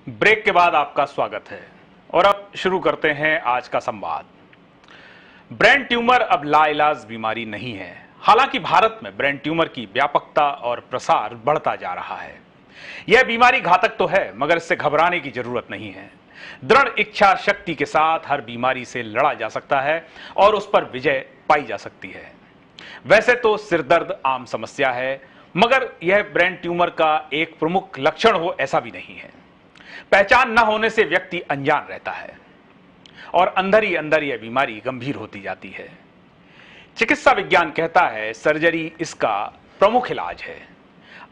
Break के बाद आपका स्वागत है और अब शुरू करते हैं आज का संवाद। ब्रेन ट्यूमर अब लाइलाज बीमारी नहीं है। हालांकि भारत में ब्रेन ट्यूमर की व्यापकता और प्रसार बढ़ता जा रहा है। यह बीमारी घातक तो है, मगर इससे घबराने की जरूरत नहीं है। दृढ़ इच्छा शक्ति के साथ हर बीमारी से लड़ा जा सकता है और उस पर विजय पाई जा सकती है। वैसे तो सिरदर्द आम समस्या है, मगर यह ब्रेन ट्यूमर का एक प्रमुख लक्षण हो ऐसा भी नहीं है। पहचान न होने से व्यक्ति अनजान रहता है और अंदर ही अंदर यह बीमारी गंभीर होती जाती है। चिकित्सा विज्ञान कहता है सर्जरी इसका प्रमुख इलाज है।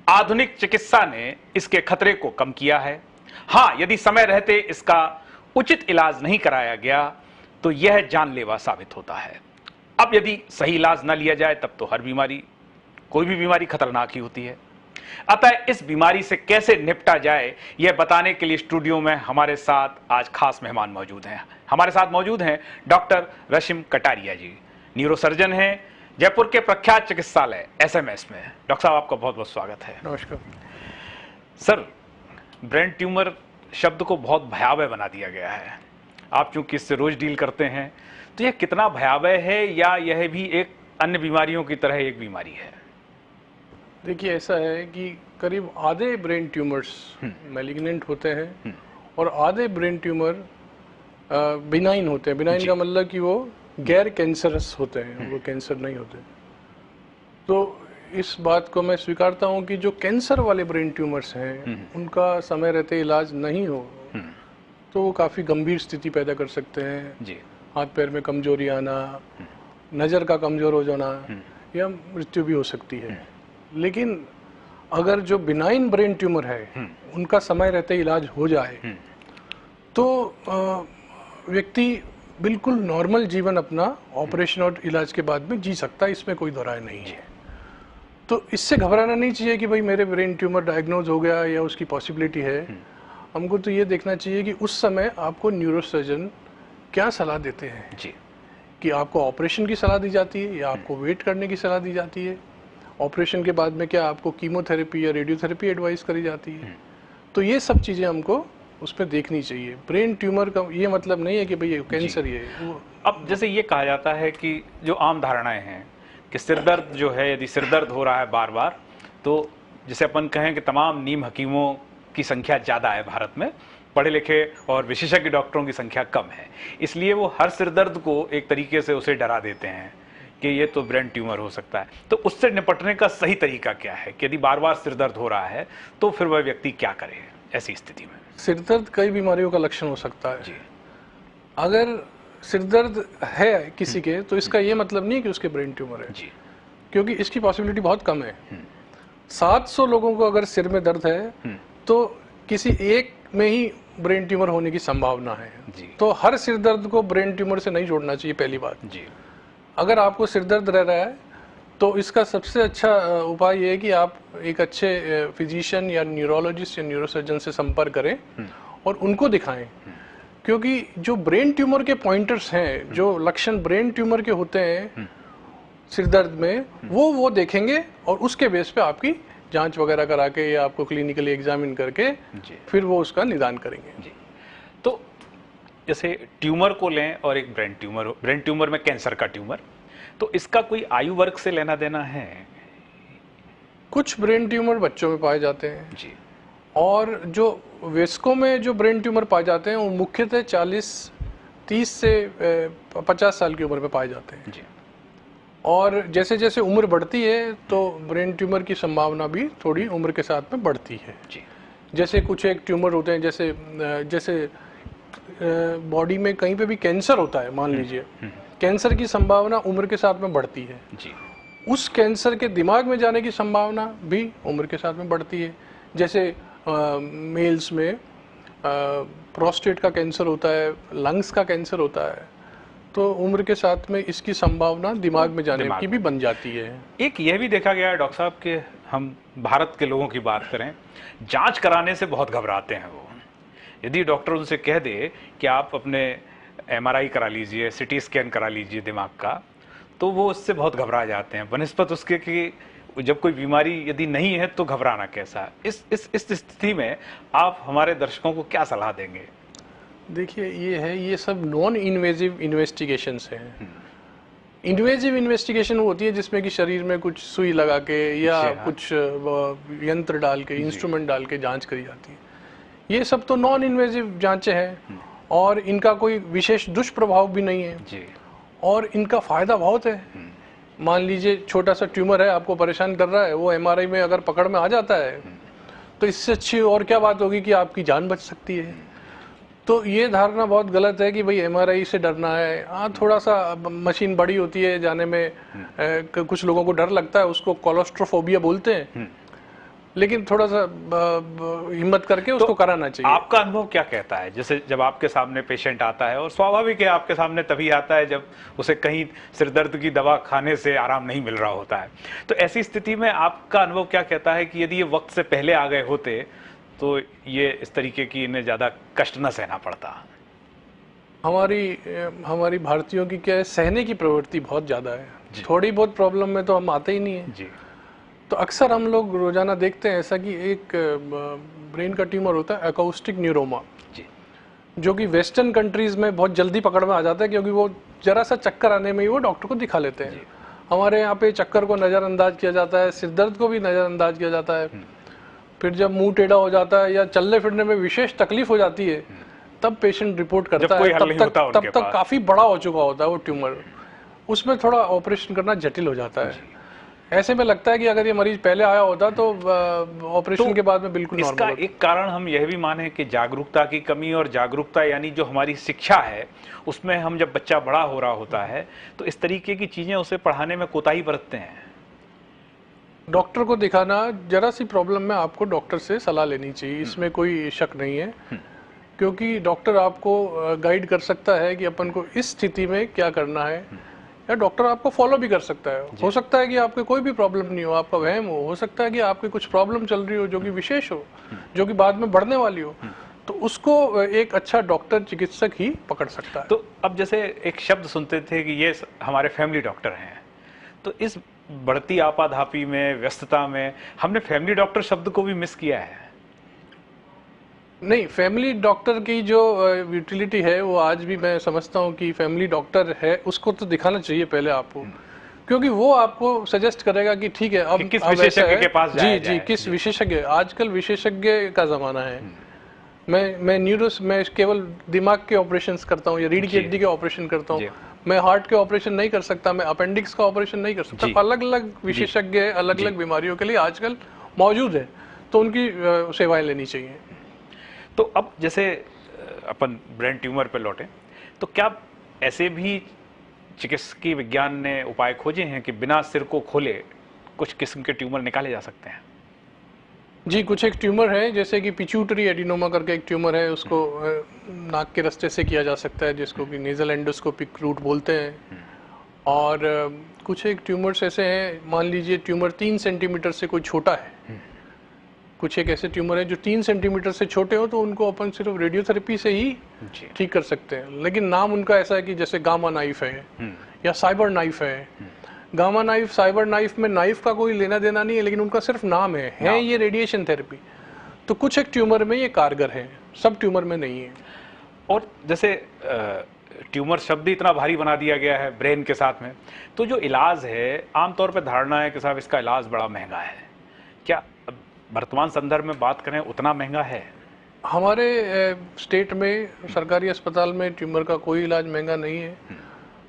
आधुनिक चिकित्सा ने इसके खतरे को कम किया है। हां, यदि समय रहते इसका उचित इलाज नहीं कराया गया तो यह जानलेवा साबित होता है। अब यदि सही इलाज न लिया जाए तब तो हर बीमारी, कोई भी बीमारी खतरनाक ही होती है। अतः इस बीमारी से कैसे निपटा जाए यह बताने के लिए स्टूडियो में हमारे साथ आज खास मेहमान मौजूद हैं। हमारे साथ मौजूद हैं डॉक्टर रशिम कटारिया जी, न्यूरोसर्जन हैं, जयपुर के प्रख्यात चिकित्सालय एसएमएस में। डॉक्टर साहब, आपका बहुत बहुत स्वागत है। नमस्कार सर, ब्रेन ट्यूमर शब्द को बहुत भयावह बना दिया गया है। आप चूंकि इससे रोज डील करते हैं, तो यह कितना भयावह है, या यह भी एक अन्य बीमारियों की तरह एक बीमारी है? देखिए, ऐसा है कि करीब आधे ब्रेन ट्यूमर्स मैलिग्नेंट होते हैं और आधे ब्रेन ट्यूमर बिनाइन होते हैं। बिनाइन का मतलब कि वो गैर कैंसरस होते हैं, वो कैंसर नहीं होते। तो इस बात को मैं स्वीकारता हूँ कि जो कैंसर वाले ब्रेन ट्यूमर्स हैं उनका समय रहते इलाज नहीं हो तो वो काफ़ी गंभीर स्थिति पैदा कर सकते हैं जी। हाथ पैर में कमजोरी आना, नज़र का कमज़ोर हो जाना या मृत्यु भी हो सकती है। लेकिन अगर जो बिनाइन ब्रेन ट्यूमर है उनका समय रहते इलाज हो जाए तो व्यक्ति बिल्कुल नॉर्मल जीवन अपना ऑपरेशन और इलाज के बाद में जी सकता है, इसमें कोई दो राय नहीं है। तो इससे घबराना नहीं चाहिए कि भाई मेरे ब्रेन ट्यूमर डायग्नोज हो गया या उसकी पॉसिबिलिटी है। हमको तो ये देखना चाहिए कि उस समय आपको न्यूरोसर्जन क्या सलाह देते हैं जी। कि आपको ऑपरेशन की सलाह दी जाती है या आपको वेट करने की सलाह दी जाती है। ऑपरेशन के बाद में क्या आपको कीमोथेरेपी या रेडियोथेरेपी एडवाइस करी जाती है। तो ये सब चीज़ें हमको उस पर देखनी चाहिए। ब्रेन ट्यूमर का ये मतलब नहीं है कि भाई ये कैंसर ही है। अब जैसे ये कहा जाता है कि जो आम धारणाएं हैं कि सिरदर्द जो है, यदि सिरदर्द हो रहा है बार बार, तो जैसे अपन कहें कि तमाम नीम हकीमों की संख्या ज़्यादा है भारत में, पढ़े लिखे और विशेषज्ञ डॉक्टरों की संख्या कम है, इसलिए वो हर सिरदर्द को एक तरीके से उसे डरा देते हैं कि ये तो ब्रेन ट्यूमर हो सकता है। तो उससे निपटने का सही तरीका क्या है कि यदि बार बार सिरदर्द हो रहा है तो फिर वह व्यक्ति क्या करे ऐसी स्थिति में? सिरदर्द कई बीमारियों का लक्षण हो सकता है जी। अगर सिरदर्द है किसी के तो इसका ये मतलब नहीं है कि उसके ब्रेन ट्यूमर है जी। क्योंकि इसकी पॉसिबिलिटी बहुत कम है। 700 लोगों को अगर सिर में दर्द है तो किसी एक में ही ब्रेन ट्यूमर होने की संभावना है। जी। तो हर सिर दर्द को ब्रेन ट्यूमर से नहीं जोड़ना चाहिए। पहली बात, जी। अगर आपको सिर दर्द रह रहा है तो इसका सबसे अच्छा उपाय ये है कि आप एक अच्छे फिजिशियन या न्यूरोलॉजिस्ट या न्यूरोसर्जन से संपर्क करें और उनको दिखाएं। क्योंकि जो ब्रेन ट्यूमर के पॉइंटर्स हैं, जो लक्षण ब्रेन ट्यूमर के होते हैं सिर दर्द में, वो देखेंगे और उसके बेस पे आपकी जांच वगैरह करा के या आपको क्लिनिकली एग्जामिन करके फिर वो उसका निदान करेंगे। जी। तो जैसे ट्यूमर को लें और एक ब्रेन ट्यूमर में कैंसर का ट्यूमर, तो इसका कोई आयु वर्ग से लेना देना है? कुछ ब्रेन ट्यूमर बच्चों में पाए जाते हैं जी। और जो वयस्कों में जो ब्रेन ट्यूमर पाए जाते हैं वो मुख्यतः 30 से 50 साल की उम्र में पाए जाते हैं। जी। और जैसे जैसे उम्र बढ़ती है तो ब्रेन ट्यूमर की संभावना भी थोड़ी उम्र के साथ में बढ़ती है। जी। जैसे कुछ एक ट्यूमर होते हैं, जैसे बॉडी में कहीं पे भी कैंसर होता है, मान लीजिए कैंसर की संभावना उम्र के साथ में बढ़ती है। जी। उस कैंसर के दिमाग में जाने की संभावना भी उम्र के साथ में बढ़ती है। जैसे मेल्स में प्रोस्टेट का कैंसर होता है, लंग्स का कैंसर होता है, तो उम्र के साथ में इसकी संभावना दिमाग में जाने की भी बन जाती है। एक यह भी देखा गया है डॉक्टर साहब कि हम भारत के लोगों की बात करें, जांच कराने से बहुत घबराते हैं वो। यदि डॉक्टर उनसे कह दे कि आप अपने एमआरआई करा लीजिए, सिटी स्कैन करा लीजिए दिमाग का, तो वो उससे बहुत घबरा जाते हैं, बनिस्बत उसके कि जब कोई बीमारी यदि नहीं है तो घबराना कैसा? इस स्थिति में आप हमारे दर्शकों को क्या सलाह देंगे? देखिए ये सब नॉन इन्वेजिव इन्वेस्टिगेशंस हैं। इन्वेजिव इन्वेस्टिगेशन होती है जिसमें कि शरीर में कुछ सुई लगा के या कुछ यंत्र डाल के, इंस्ट्रूमेंट डाल के जांच करी जाती है। ये सब तो नॉन इन्वेजिव जांचें हैं और इनका कोई विशेष दुष्प्रभाव भी नहीं है जी। और इनका फायदा बहुत है। मान लीजिए छोटा सा ट्यूमर है, आपको परेशान कर रहा है, वो एमआरआई में अगर पकड़ में आ जाता है तो इससे अच्छी और क्या बात होगी कि आपकी जान बच सकती है। तो ये धारणा बहुत गलत है कि भाई एमआरआई से डरना है। हाँ, थोड़ा सा मशीन बड़ी होती है, जाने में कुछ लोगों को डर लगता है, उसको कोलोस्ट्रोफोबिया बोलते हैं, लेकिन थोड़ा सा हिम्मत करके उसको कराना चाहिए। आपका अनुभव क्या कहता है? जैसे जब आपके सामने पेशेंट आता है, और स्वाभाविक है आपके सामने तभी आता है जब उसे कहीं सिरदर्द की दवा खाने से आराम नहीं मिल रहा होता है, तो ऐसी स्थिति में आपका अनुभव क्या कहता है कि यदि ये वक्त से पहले आ गए होते तो ये इस तरीके की इन्हें ज्यादा कष्ट न सहना पड़ता? हमारी भारतीयों की क्या है, सहने की प्रवृत्ति बहुत ज्यादा है। थोड़ी बहुत प्रॉब्लम में तो हम आते ही नहीं है जी। तो अक्सर हम लोग रोजाना देखते हैं ऐसा कि एक ब्रेन का ट्यूमर होता है अकाउस्टिक न्यूरोमा जी, जो कि वेस्टर्न कंट्रीज में बहुत जल्दी पकड़ में आ जाता है, क्योंकि वो जरा सा चक्कर आने में ही वो डॉक्टर को दिखा लेते हैं। हमारे यहाँ पे चक्कर को नज़रअंदाज किया जाता है, सिरदर्द को भी नज़रअंदाज किया जाता है। फिर जब मुंह टेढ़ा हो जाता है या चलने फिरने में विशेष तकलीफ हो जाती है तब पेशेंट रिपोर्ट करता है। तब तक काफ़ी बड़ा हो चुका होता है वो ट्यूमर, उसमें थोड़ा ऑपरेशन करना जटिल हो जाता है। ऐसे में लगता है कि अगर ये मरीज पहले आया होता तो ऑपरेशन के बाद में बिल्कुल नॉर्मल होता। इसका एक कारण हम यह भी माने कि जागरूकता की कमी, और जागरूकता यानी जो हमारी शिक्षा है उसमें हम जब बच्चा बड़ा हो रहा होता है तो इस तरीके की चीजें उसे पढ़ाने में कोताही बरतते हैं। डॉक्टर को दिखाना, जरा सी प्रॉब्लम में आपको डॉक्टर से सलाह लेनी चाहिए, इसमें कोई शक नहीं है, क्योंकि डॉक्टर आपको गाइड कर सकता है कि अपन को इस स्थिति में क्या करना है, या डॉक्टर आपको फॉलो भी कर सकता है। हो सकता है कि आपके कोई भी प्रॉब्लम नहीं हो, आपका वहम हो सकता है कि आपकी कुछ प्रॉब्लम चल रही हो जो कि विशेष हो, जो कि बाद में बढ़ने वाली हो, तो उसको एक अच्छा डॉक्टर, चिकित्सक ही पकड़ सकता है। तो अब जैसे एक शब्द सुनते थे कि ये हमारे फैमिली डॉक्टर हैं, तो इस बढ़ती आपाधापी में, व्यस्तता में हमने फैमिली डॉक्टर शब्द को भी मिस किया है। नहीं, फैमिली डॉक्टर की जो यूटिलिटी है वो आज भी मैं समझता हूँ कि फैमिली डॉक्टर है उसको तो दिखाना चाहिए पहले आपको, क्योंकि वो आपको सजेस्ट करेगा कि ठीक है अब किस विशेषज्ञ के पास जाया जाए। किस विशेषज्ञ, आजकल विशेषज्ञ का जमाना है। मैं केवल दिमाग के ऑपरेशन करता हूँ या रीढ़ की हड्डी के ऑपरेशन करता हूँ, मैं हार्ट के ऑपरेशन नहीं कर सकता, मैं अपेंडिक्स का ऑपरेशन नहीं कर सकता। अलग अलग विशेषज्ञ अलग अलग बीमारियों के लिए आजकल मौजूद है, तो उनकी सेवाएं लेनी चाहिए। तो अब जैसे अपन ब्रेन ट्यूमर पे लौटे, तो क्या ऐसे भी चिकित्सकीय विज्ञान ने उपाय खोजे हैं कि बिना सिर को खोले कुछ किस्म के ट्यूमर निकाले जा सकते हैं? जी, कुछ एक ट्यूमर है, जैसे कि पिट्यूटरी एडिनोमा करके एक ट्यूमर है, उसको नाक के रास्ते से किया जा सकता है, जिसको कि नेजल एंडोस्कोपिक रूट बोलते हैं। और कुछ एक ट्यूमर्स ऐसे हैं, मान लीजिए ट्यूमर 3 सेंटीमीटर से कोई छोटा है, कुछ एक ऐसे ट्यूमर है जो 3 सेंटीमीटर से छोटे हो, तो उनको अपन सिर्फ रेडियोथेरेपी से ही ठीक कर सकते हैं। लेकिन नाम उनका ऐसा है कि जैसे गामा नाइफ है या साइबर नाइफ है। गामा नाइफ, साइबर नाइफ में नाइफ का कोई लेना देना नहीं है, लेकिन उनका सिर्फ नाम है ये रेडिएशन थेरेपी। तो कुछ एक ट्यूमर में ये कारगर है, सब ट्यूमर में नहीं है। और जैसे ट्यूमर शब्द ही इतना भारी बना दिया गया है ब्रेन के साथ में, तो जो इलाज है, आमतौर पर धारणा है कि साहब इसका इलाज बड़ा महंगा है। क्या वर्तमान संदर्भ में बात करें उतना महंगा है? हमारे स्टेट में सरकारी अस्पताल में ट्यूमर का कोई इलाज महंगा नहीं है,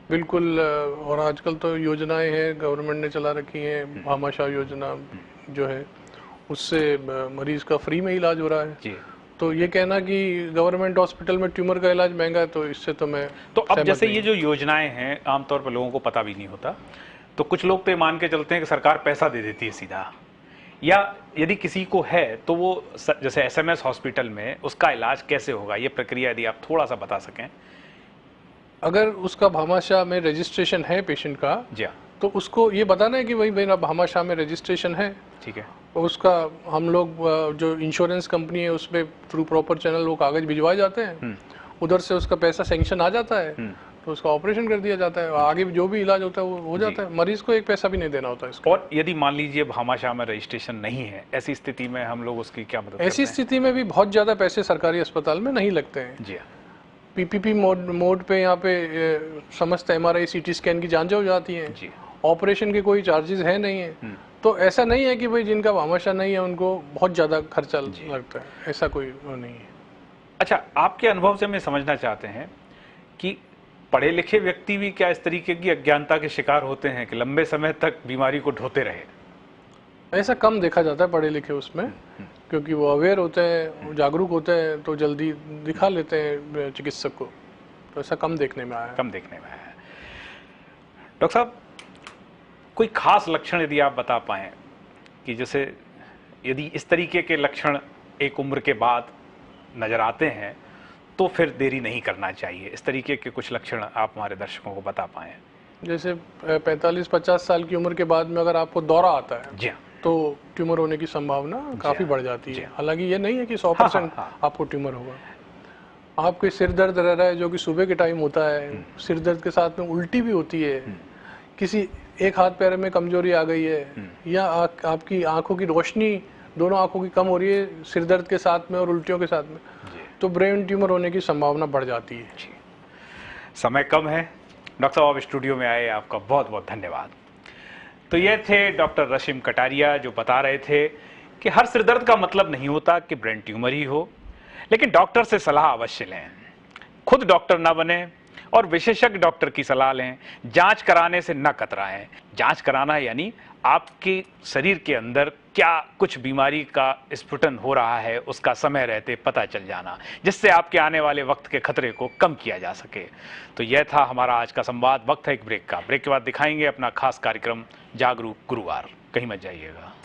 बिल्कुल। और आजकल तो योजनाएं हैं, गवर्नमेंट ने चला रखी हैं, भामाशाह योजना जो है, उससे मरीज का फ्री में इलाज हो रहा है जी। तो ये कहना कि गवर्नमेंट हॉस्पिटल में ट्यूमर का इलाज महंगा है, तो इससे तो मैं तो अब जैसे ये जो योजनाएं हैं आमतौर पर लोगों को पता भी नहीं होता, तो कुछ लोग तो मान के चलते हैं कि सरकार पैसा दे देती है सीधा, या यदि किसी को है तो वो जैसे एसएमएस हॉस्पिटल में उसका इलाज कैसे होगा, ये प्रक्रिया यदि आप थोड़ा सा बता सकें। अगर उसका भामाशाह में रजिस्ट्रेशन है पेशेंट का जी, तो उसको ये बताना है कि भाई मेरा भामाशाह में रजिस्ट्रेशन है, ठीक है। उसका हम लोग जो इंश्योरेंस कंपनी है उसमें थ्रू प्रॉपर चैनल वो कागज भिजवाए जाते हैं, उधर से उसका पैसा सैंक्शन आ जाता है, तो उसका ऑपरेशन कर दिया जाता है, आगे जो भी इलाज होता है वो हो जाता है, मरीज को एक पैसा भी नहीं देना होता इसका। और यदि मान लीजिए भामाशाह में रजिस्ट्रेशन नहीं है, ऐसी स्थिति में हम लोग उसकी क्या मदद ऐसी करते स्थिति में भी बहुत ज़्यादा पैसे सरकारी अस्पताल में नहीं लगते हैं। हैं? जी हाँ। पीपीपी मोड पे यहाँ पे समस्त एमआरआई सीटी स्कैन की जांचें हो जाती हैं, जी ऑपरेशन के कोई चार्जेस है नहीं है। तो ऐसा नहीं है कि भाई जिनका भामाशाह नहीं है उनको बहुत ज़्यादा खर्चा लगता है, ऐसा कोई वो नहीं है। अच्छा, आपके अनुभव से मैं समझना चाहते हैं कि पढ़े लिखे व्यक्ति भी क्या इस तरीके की अज्ञानता के शिकार होते हैं कि लंबे समय तक बीमारी को ढोते रहे? ऐसा कम देखा जाता है पढ़े लिखे उसमें, क्योंकि वो अवेयर होते हैं, वो जागरूक होते हैं, तो जल्दी दिखा लेते हैं चिकित्सक को, तो ऐसा कम देखने में आया है। कम देखने में आया है। डॉक्टर साहब, कोई खास लक्षण यदि आप बता पाएं कि जैसे यदि इस तरीके के लक्षण एक उम्र के बाद नजर आते हैं तो फिर देरी नहीं करना चाहिए, इस तरीके के कुछ लक्षण आप हमारे दर्शकों को बता पाएं? जैसे 45-50 साल की उम्र के बाद में अगर आपको दौरा आता है जी हाँ। तो ट्यूमर होने की संभावना काफ़ी बढ़ जाती है। हालांकि ये नहीं है कि 100% आपको ट्यूमर होगा। आपके सिर दर्द रह रहा है जो कि सुबह के टाइम होता है, सिर दर्द के साथ में उल्टी भी होती है, किसी एक हाथ पैर में कमजोरी आ गई है, या आपकी आंखों की रोशनी दोनों आंखों की कम हो रही है सिर दर्द के साथ में और उल्टियों के साथ में, तो ब्रेन ट्यूमर होने की संभावना बढ़ जाती है। समय कम है, डॉक्टर साहब आप स्टूडियो में आए, आपका बहुत बहुत धन्यवाद। तो ये थे डॉक्टर रशीम कटारिया जो बता रहे थे कि हर सिरदर्द का मतलब नहीं होता कि ब्रेन ट्यूमर ही हो, लेकिन डॉक्टर से सलाह अवश्य लें, खुद डॉक्टर ना बने और विशेषज्ञ डॉक्टर की सलाह लें। जांच कराने से न कतराएं। जांच कराना यानी आपके शरीर के अंदर क्या कुछ बीमारी का स्फुटन हो रहा है उसका समय रहते पता चल जाना, जिससे आपके आने वाले वक्त के खतरे को कम किया जा सके। तो यह था हमारा आज का संवाद। वक्त है एक ब्रेक का। ब्रेक के बाद दिखाएंगे अपना खास कार्यक्रम जागरूक गुरुवार। कहीं मत जाइएगा।